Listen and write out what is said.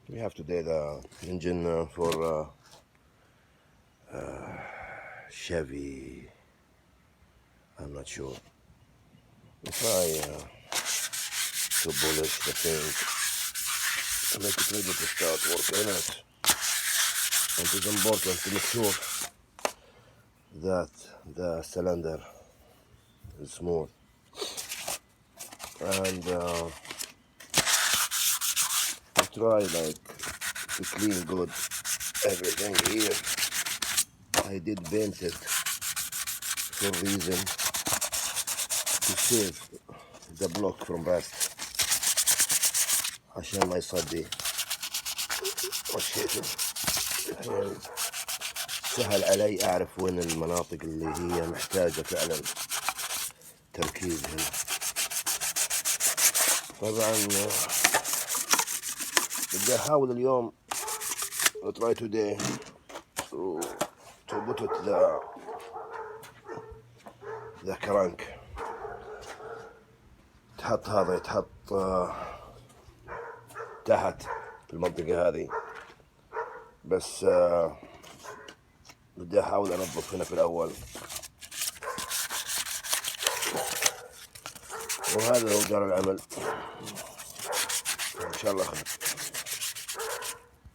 We have today the engine for Chevy. I'm not sure. We try to polish the thing to make it ready to start working it. And it's important to make sure that the cylinder is smooth. And I try like to clean good everything here. I did paint it for reason to save the block from rust عشان ما يصدي وشيته. يعني سهل علي أعرف وين المناطق اللي هي محتاجة فعلا تركيز هنا. طبعا بدي أحاول اليوم try today to put it the crank. تحط هذا يتحط تحت في المنطقة هذه، بس بدي أحاول أنظف هنا في الأول، وهذا هو جرى العمل. إن شاء الله خير.